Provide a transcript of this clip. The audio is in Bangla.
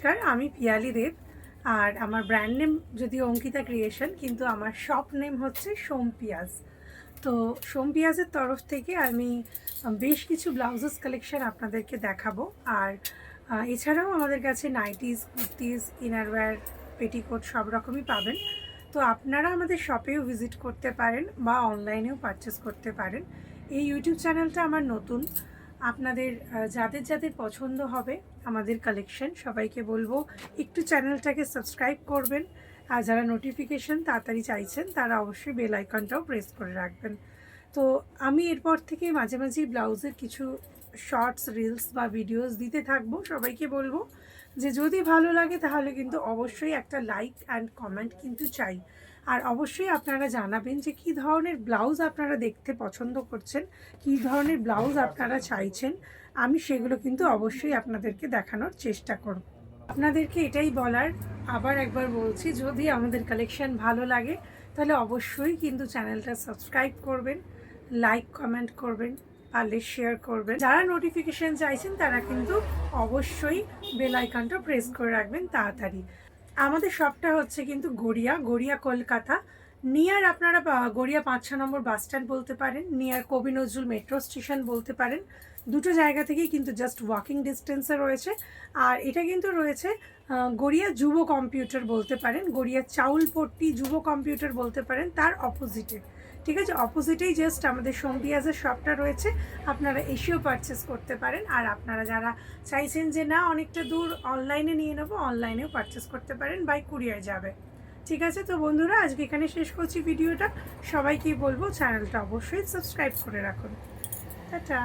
নমস্কার, আমি পিয়ালি দেব। আর আমার ব্র্যান্ড নেম যদিও অঙ্কিতা ক্রিয়েশন, কিন্তু আমার শপ নেম হচ্ছে সোমপিয়াজ। তো সোমপিয়াজের তরফ থেকে আমি বেশ কিছু ব্লাউজেস কালেকশন আপনাদেরকে দেখাবো। আর এছাড়াও আমাদের কাছে নাইটিস, কুর্তিস, ইনারওয়্যার, পেটিকোট সব রকমই পাবেন। তো আপনারা আমাদের শপেও ভিজিট করতে পারেন বা অনলাইনেও পারচেস করতে পারেন। এই ইউটিউব চ্যানেলটা আমার নতুন। আপনাদের যাদের যাদের পছন্দ হবে আমাদের কালেকশন, সবাইকে বলবো একটু চ্যানেলটাকে সাবস্ক্রাইব করবেন। আর যারা নোটিফিকেশন তাড়াতাড়ি চাইছেন তারা অবশ্যই বেল আইকনটাও প্রেস করে রাখবেন। তো আমি এরপর থেকে মাঝে মাঝেই ব্লাউজের কিছু শর্টস, রিলস বা ভিডিওস দিতে থাকবো। সবাইকে বলবো যে যদি ভালো লাগে তাহলে কিন্তু অবশ্যই একটা লাইক অ্যান্ড কমেন্ট কিন্তু চাই। আর অবশ্যই আপনারা জানাবেন যে কী ধরনের ব্লাউজ আপনারা দেখতে পছন্দ করছেন, কী ধরনের ব্লাউজ আপনারা চাইছেন। আমি সেগুলো কিন্তু অবশ্যই আপনাদেরকে দেখানোর চেষ্টা করব। আপনাদেরকে এটাই বলার, আবার একবার বলছি, যদি আমাদের কালেকশন ভালো লাগে তাহলে অবশ্যই কিন্তু চ্যানেলটা সাবস্ক্রাইব করবেন, লাইক কমেন্ট করবেন, পারলে শেয়ার করবেন। যারা নোটিফিকেশন চাইছেন তারা কিন্তু অবশ্যই বেল আইকনটা প্রেস করে রাখবেন তাড়াতাড়ি। আমাদের শপটা হচ্ছে কিন্তু গড়িয়া কলকাতা নিয়ার। আপনারা গড়িয়া 5-6 নম্বর বাস স্ট্যান্ড বলতে পারেন, নিয়ার কবি নজরুল মেট্রো স্টেশন বলতে পারেন। দুটো জায়গা থেকেই কিন্তু জাস্ট ওয়াকিং ডিস্টেন্সে রয়েছে। আর এটা কিন্তু রয়েছে গড়িয়া যুব কম্পিউটার বলতে পারেন, গড়িয়া চাউলপট্টি যুব কম্পিউটার বলতে পারেন, তার অপোজিটে। ঠিক আছে, অপোজিটেই জাস্ট আমাদের সোমপিয়াজের শপটা রয়েছে। আপনারা এসেও পারচেস করতে পারেন। আর আপনারা যারা চাইছেন যে না অনেকটা দূর, অনলাইনে নিয়ে নেবো, অনলাইনেও পারচেস করতে পারেন, বাই কুরিয়ার যাবে। ঠিক আছে, তো বন্ধুরা আজকে এখানে শেষ করছি ভিডিওটা। সবাইকেই বলবো চ্যানেলটা অবশ্যই সাবস্ক্রাইব করে রাখুন। টাটা।